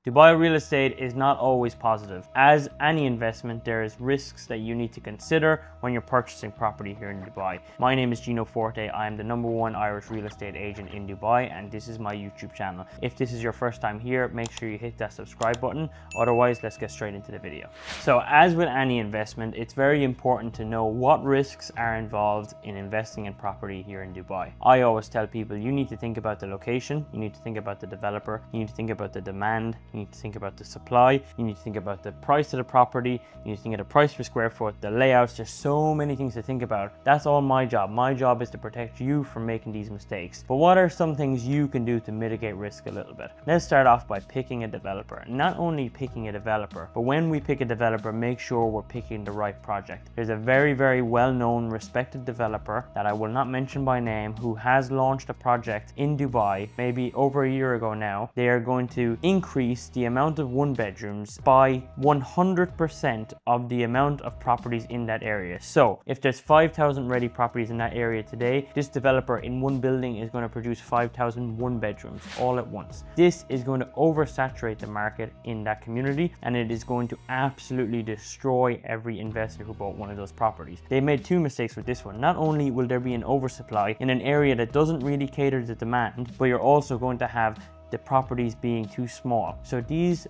Dubai real estate is not always positive. As any investment, there is risks that you need to consider when you're purchasing property here in Dubai. My name is Gino Forte. I am the #1 Irish real estate agent in Dubai, and this is my YouTube channel. If this is your first time here, make sure you hit that subscribe button. Otherwise, let's get straight into the video. So as with any investment, it's very important to know what risks are involved in investing in property here in Dubai. I always tell people you need to think about the location, you need to think about the developer, you need to think about the demand, you need to think about the supply, you need to think about the price of the property, you need to think of the price per square foot, the layouts. There's so many things to think about. That's all my job. My job is to protect you from making these mistakes. But what are some things you can do to mitigate risk a little bit? Let's start off by picking a developer. Not only picking a developer, but when we pick a developer, make sure we're picking the right project. There's a very well-known, respected developer that I will not mention by name who has launched a project in Dubai maybe over a year ago now. They are going to increase the amount of one bedrooms by 100% of the amount of properties in that area. So if there's 5,000 ready properties in that area today, this developer in one building is going to produce 5,000 one bedrooms all at once. This is going to oversaturate the market in that community, and it is going to absolutely destroy every investor who bought one of those properties. They made two mistakes with this one. Not only will there be an oversupply in an area that doesn't really cater to demand, but you're also going to have the properties being too small. So these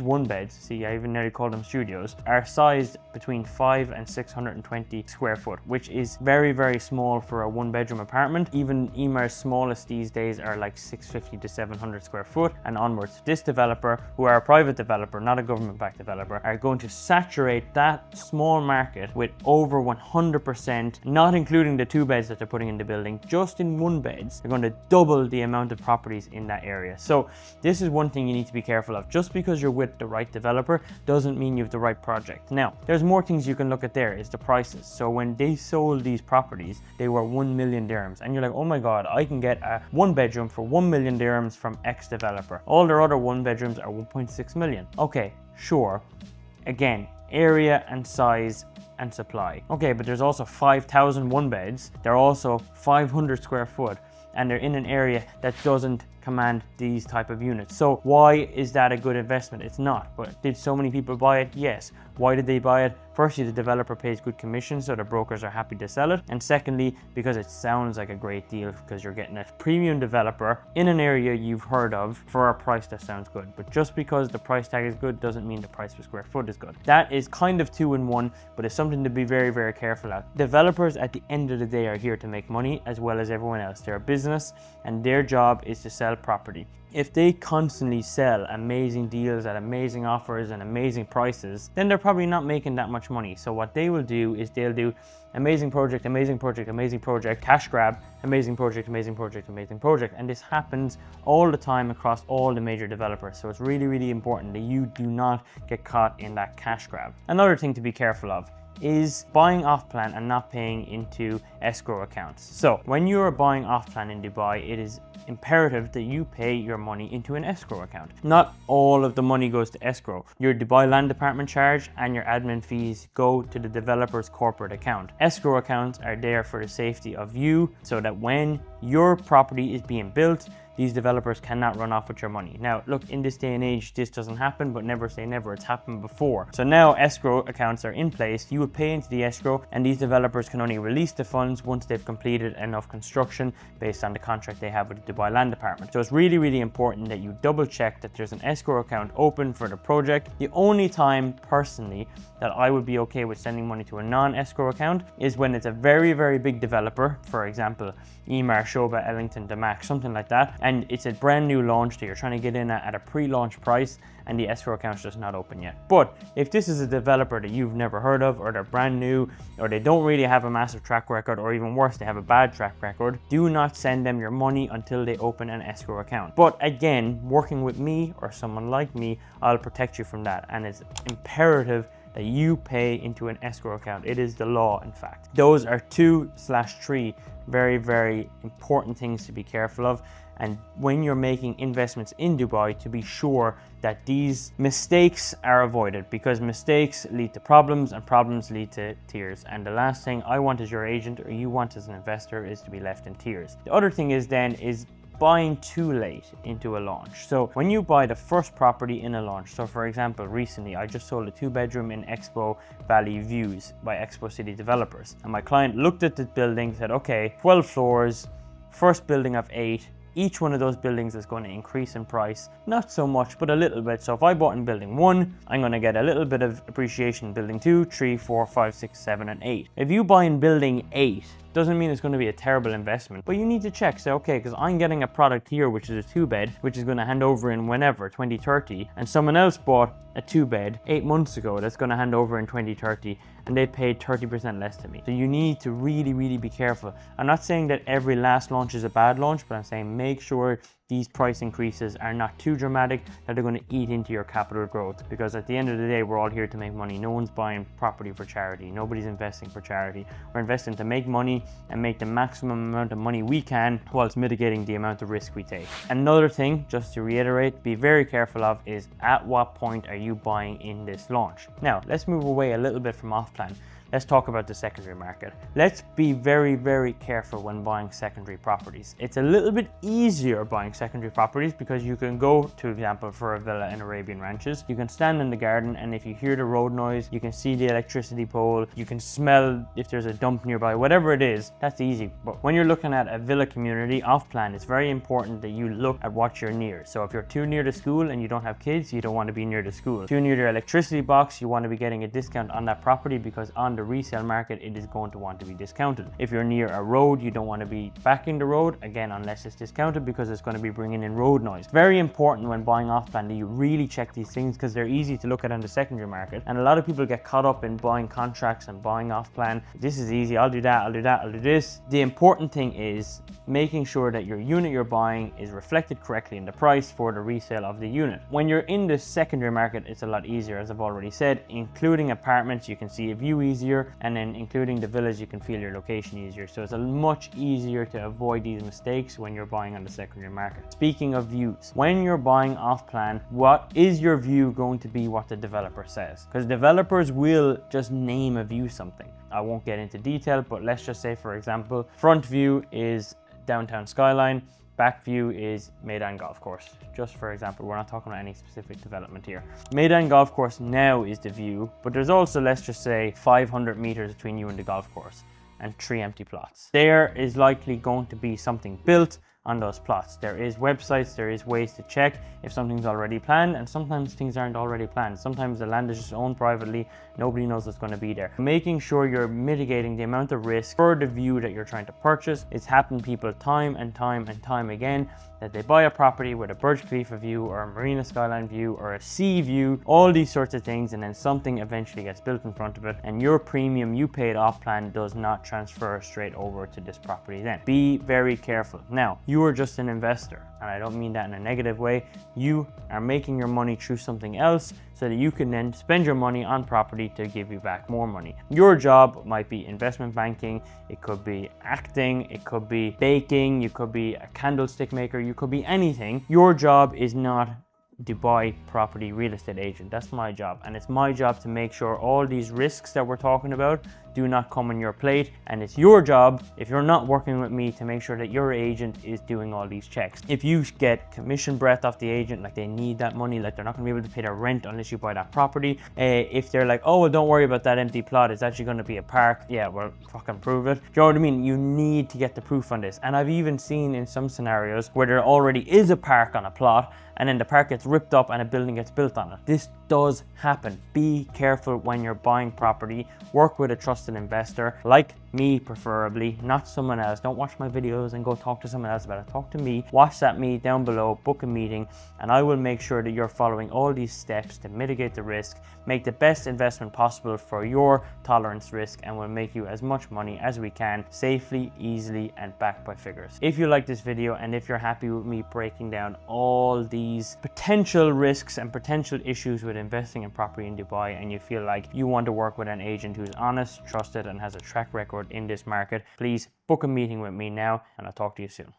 one beds, see, I even nearly call them studios, are sized between 5 and 620 square foot, which is very small for a one bedroom apartment. Even Emar's smallest these days are like 650 to 700 square foot and onwards. This developer, who are a private developer, not a government backed developer, are going to saturate that small market with over 100%, not including the two beds that they're putting in the building. Just in one beds, they're going to double the amount of properties in that area. So this is one thing you need to be careful of. Just because you're with the right developer doesn't mean you have the right project. Now, there's more things you can look at. There is the prices. So when they sold these properties, they were 1 million dirhams, and you're like, oh my god, I can get a one bedroom for 1 million dirhams from X developer. All their other one bedrooms are 1.6 million. Okay, sure. Again, area and size and supply. Okay, but there's also 5,000 one beds. They're also 500 square foot, and they're in an area that doesn't command these type of units. So why is that a good investment? It's not. But did so many people buy it? Yes. Why did they buy it? Firstly, the developer pays good commission, so the brokers are happy to sell it. And secondly, because it sounds like a great deal, because you're getting a premium developer in an area you've heard of for a price that sounds good. But just because the price tag is good doesn't mean the price per square foot is good. That is kind of 2 in 1, but it's something to be very careful at. Developers at the end of the day are here to make money as well as everyone else. They're a business, and their job is to sell property. If they constantly sell amazing deals at amazing offers and amazing prices, then they're probably not making that much money. So what they will do is they'll do amazing project, cash grab, amazing project. And this happens all the time across all the major developers. So it's really important that you do not get caught in that cash grab. Another thing to be careful of is buying off plan and not paying into escrow accounts. So when you are buying off plan in Dubai, it is imperative that you pay your money into an escrow account. Not all of the money goes to escrow. Your Dubai Land Department charge and your admin fees go to the developer's corporate account. Escrow accounts are there for the safety of you, so that when your property is being built, these developers cannot run off with your money. Now, look, in this day and age, this doesn't happen, but never say never. It's happened before. So now escrow accounts are in place. You would pay into the escrow, and these developers can only release the funds once they've completed enough construction based on the contract they have with the Dubai Land Department. So it's really important that you double check that there's an escrow account open for the project. The only time, personally, that I would be okay with sending money to a non-escrow account is when it's a very big developer, for example, Emar, Shoba, Ellington, Damac, something like that, and it's a brand new launch that you're trying to get in at a pre-launch price, and the escrow account's just not open yet. But if this is a developer that you've never heard of, or they're brand new, or they don't really have a massive track record, or even worse, they have a bad track record, do not send them your money until they open an escrow account. But again, working with me or someone like me, I'll protect you from that, and it's imperative that you pay into an escrow account. It is the law, in fact. Those are 2/3 very important things to be careful of. And when you're making investments in Dubai, to be sure that these mistakes are avoided, because mistakes lead to problems and problems lead to tears. And the last thing I want as your agent, or you want as an investor, is to be left in tears. The other thing is buying too late into a launch. So when you buy the first property in a launch, so for example, recently I just sold a 2-bedroom in Expo Valley Views by Expo City Developers. And my client looked at the building, said, okay, 12 floors, first building of 8, each one of those buildings is going to increase in price, not so much, but a little bit. So if I bought in building 1, I'm going to get a little bit of appreciation in building 2, 3, 4, 5, 6, 7, and 8. If you buy in building 8, doesn't mean it's going to be a terrible investment, but you need to check, say, okay, because I'm getting a product here which is a 2-bed, which is going to hand over in whenever, 2030, and someone else bought a 2-bed 8 months ago that's going to hand over in 2030, and they paid 30% less to me. So you need to really be careful. I'm not saying that every last launch is a bad launch, but I'm saying make sure these price increases are not too dramatic that they're going to eat into your capital growth, because at the end of the day, we're all here to make money. No one's buying property for charity. Nobody's investing for charity. We're investing to make money and make the maximum amount of money we can whilst mitigating the amount of risk we take. Another thing, just to reiterate, be very careful of is at what point are you buying in this launch. Now, let's move away a little bit from off-plan. Let's talk about the secondary market. Let's be very careful when buying secondary properties. It's a little bit easier buying secondary properties because you can go, to example, for a villa in Arabian Ranches. You can stand in the garden, and if you hear the road noise, you can see the electricity pole, you can smell if there's a dump nearby, whatever it is, that's easy. But when you're looking at a villa community off plan, it's very important that you look at what you're near. So if you're too near the school and you don't have kids, you don't want to be near the school. Too near the electricity box, you want to be getting a discount on that property, because on the resale market it is going to want to be discounted. If you're near a road, you don't want to be backing the road, again, unless it's discounted, because it's going to be bringing in road noise. Very important when buying off plan that you really check these things, because they're easy to look at on the secondary market, and a lot of people get caught up in buying contracts and buying off plan. This is easy, I'll do that, I'll do that, I'll do this. The important thing is making sure that your unit you're buying is reflected correctly in the price for the resale of the unit. When you're in the secondary market, it's a lot easier, as I've already said. Including apartments, you can see a view easier, and then including the villas, you can feel your location easier. So it's a much easier to avoid these mistakes when you're buying on the secondary market. Speaking of views, when you're buying off plan, what is your view going to be what the developer says? Because developers will just name a view something. I won't get into detail, but let's just say, for example, front view is downtown skyline, back view is Meydan Golf Course. Just for example, we're not talking about any specific development here. Meydan Golf Course now is the view, but there's also, let's just say, 500 meters between you and the golf course and 3 empty plots. There is likely going to be something built on those plots. There is websites, there is ways to check if something's already planned, and sometimes things aren't already planned. Sometimes the land is just owned privately, nobody knows what's going to be there. Making sure you're mitigating the amount of risk for the view that you're trying to purchase. It's happened to people time and time again that they buy a property with a Burj Khalifa view or a Marina Skyline view or a sea view, all these sorts of things, and then something eventually gets built in front of it, and your premium you paid off plan does not transfer straight over to this property then. Be very careful. Now, you are just an investor, and I don't mean that in a negative way. You are making your money through something else so that you can then spend your money on property to give you back more money. Your job might be investment banking, it could be acting, it could be baking, you could be a candlestick maker, you could be anything. Your job is not Dubai property real estate agent. That's my job, and it's my job to make sure all these risks that we're talking about do not come on your plate, and it's your job, if you're not working with me, to make sure that your agent is doing all these checks. If you get commission breath off the agent, like they need that money, like they're not going to be able to pay their rent unless you buy that property, if they're like, oh well, don't worry about that empty plot, it's actually going to be a park, yeah, well, fucking prove it. Do you know what I mean? You need to get the proof on this. And I've even seen in some scenarios where there already is a park on a plot, and then the park gets ripped up and a building gets built on it. This does happen. Be careful when you're buying property. Work with a trusted investor, like me preferably, not someone else. Don't watch my videos and go talk to someone else about it. Talk to me, WhatsApp me down below, book a meeting, and I will make sure that you're following all these steps to mitigate the risk, make the best investment possible for your tolerance risk, and will make you as much money as we can, safely, easily, and backed by figures. If you like this video, and if you're happy with me breaking down all these potential risks and potential issues with investing in property in Dubai, and you feel like you want to work with an agent who's honest, trusted, and has a track record in this market, please book a meeting with me now, and I'll talk to you soon.